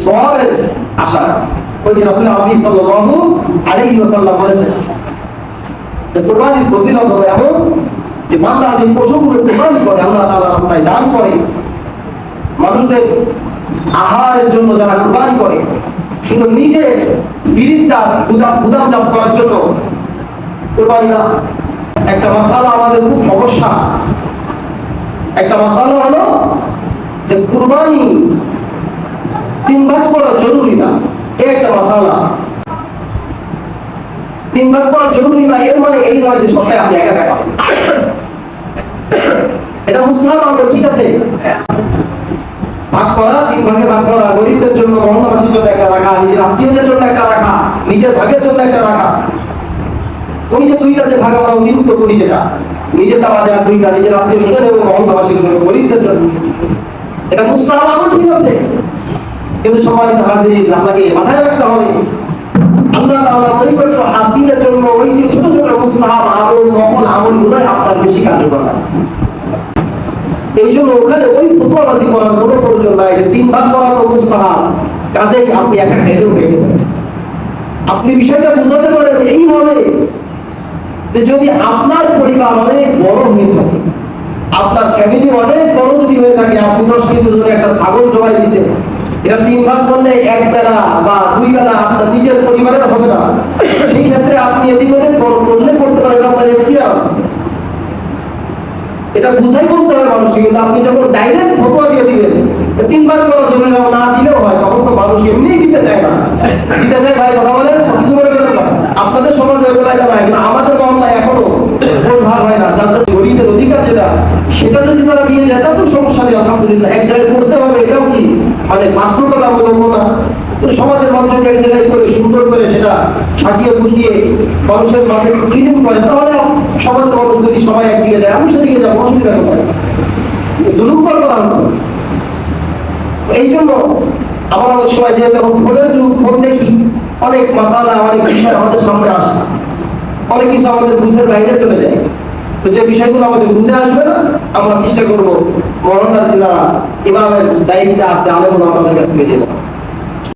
সওয়াবের আশা। ওই যে রাসূল হাবিব সাল্লাল্লাহু আলাইহি ওয়াসাল্লাম বলেছেন যে কুরবানির ফজিলত হলো এমন যে বান্দা যে পশুগুলো কুরবানি করে আল্লাহ তাআলার রাস্তায় দান করে, মানুষদের আহারের জন্য যারা কুরবানি করে, শুধু নিজে ফিরিচার গুদামজাত করার জন্য কুরবানি না। একটা মাসালা আমাদের খুব সমস্যা, একটা মাসালা হলো যে কুরবানি 3 ভাগ করা জরুরি না, এই একটা মাসালা। 3 ভাগ করা জরুরি না এর মানে এই নয় যে সপ্তাহে আপনি একা একা এটা মুসলমান আমরা ঠিক আছে ভাগ করা, 3 ভাগে ভাগ করা, গরিবদের জন্য, মহল্লাবাসীর জন্য একটা রাখা, নিজের আত্মীয়দের জন্য একটা রাখা, নিজের ভাগের জন্য একটা রাখা। ওই যে 2টা যে ভাগ আমরা অতিরিক্ত করি, যেটা নিজেরটা বাদে আর 2টা নিজের আত্মীয় স্বজন এবং মহল্লাবাসীর জন্য, গরিবদের জন্য, এটা মুসলমান আমরা ঠিক আছে। কিন্তু সম্মানিত হাজির, আপনাকে মাথায় রাখতে হবে আল্লাহ তাআলা নৈকট্য হাসিলের জন্য ওই যে ছোট ছোট মুস্তাহাব আমল, নফল আমলগুলোই আপনার বেশি কার্যকর। এই জন্য ওখানে ওই ফতোয়াবাজি করার কোনো প্রয়োজন নাই যে 3 ভাগ করা তো মুস্তাহাব, কাজেই আপনি একা খেলেও খেতে পারেন। আপনি বিষয়টা বুঝাতে পারেন এইভাবে যে যদি আপনার পরিবার অনেক বড় হয়ে থাকে, আপনার ফ্যামিলি অনেক বড় যদি হয়ে থাকে, আপনি 10 কেজি ধরে একটা ছাগল জবাই দিচ্ছেন, এটা 3 ভাগ করলে 1 বেলা বা 2 বেলা আপনার নিজের পরিবারের হবে না। সেই ক্ষেত্রে আপনি এদিক ওদিক করলে করতে পারেন, আপনার এখতিয়ার আছে। এটা বুঝাই বলতে হবে মানুষকে। কিন্তু আপনি যখন ডাইরেক্ট ফতোয়া দিয়ে দিবেন 3 ভাগ করার জন্য না দিলেও হয়, তখন তো মানুষ এমনিই দিতে চায় না। দিতে চায় ভাই কথা বলেন, কিছু করে গেল আপনাদের সমাজে ওইগুলো এটা নাই, কিন্তু আমাদের মহল্লায় এখনো ভোট ভাগ হয় না। যাদের গরিবের অধিকার যেটা, সেটা যদি তারা নিয়ে যায় তা তো সমস্যা নেই, আলহামদুলিল্লাহ। এক জায়গায় করতে হবে, এটাও কি মানে বাধ্যতামূলক না। তো সমাজের মানুষ যদি এক জায়গায় করে সুন্দর করে সেটা সাজিয়ে গুছিয়ে মানুষের মাঝে ক্লিন করে, তাহলে সমাজের মানুষ যদি সবাই একদিকে যায়, আমি সেদিকে যাবো, অসুবিধা কোথায়? জুলুম করা হচ্ছে। এই জন্য আমার অনেক সময় যে তখন ফোনের যুগ, ফোন দেখি, অনেক মাসালা, অনেক বিষয় আমাদের সামনে আসে, অনেক কিছু আমাদের বুঝের বাইরে চলে যায়। তো যে বিষয়গুলো আমাদের বুঝে আসবে না, আমরা চেষ্টা করবো মহল্লার যারা ইমামের দায়িত্বে আছে আলেমুল আমাদের কাছ থেকে জেনে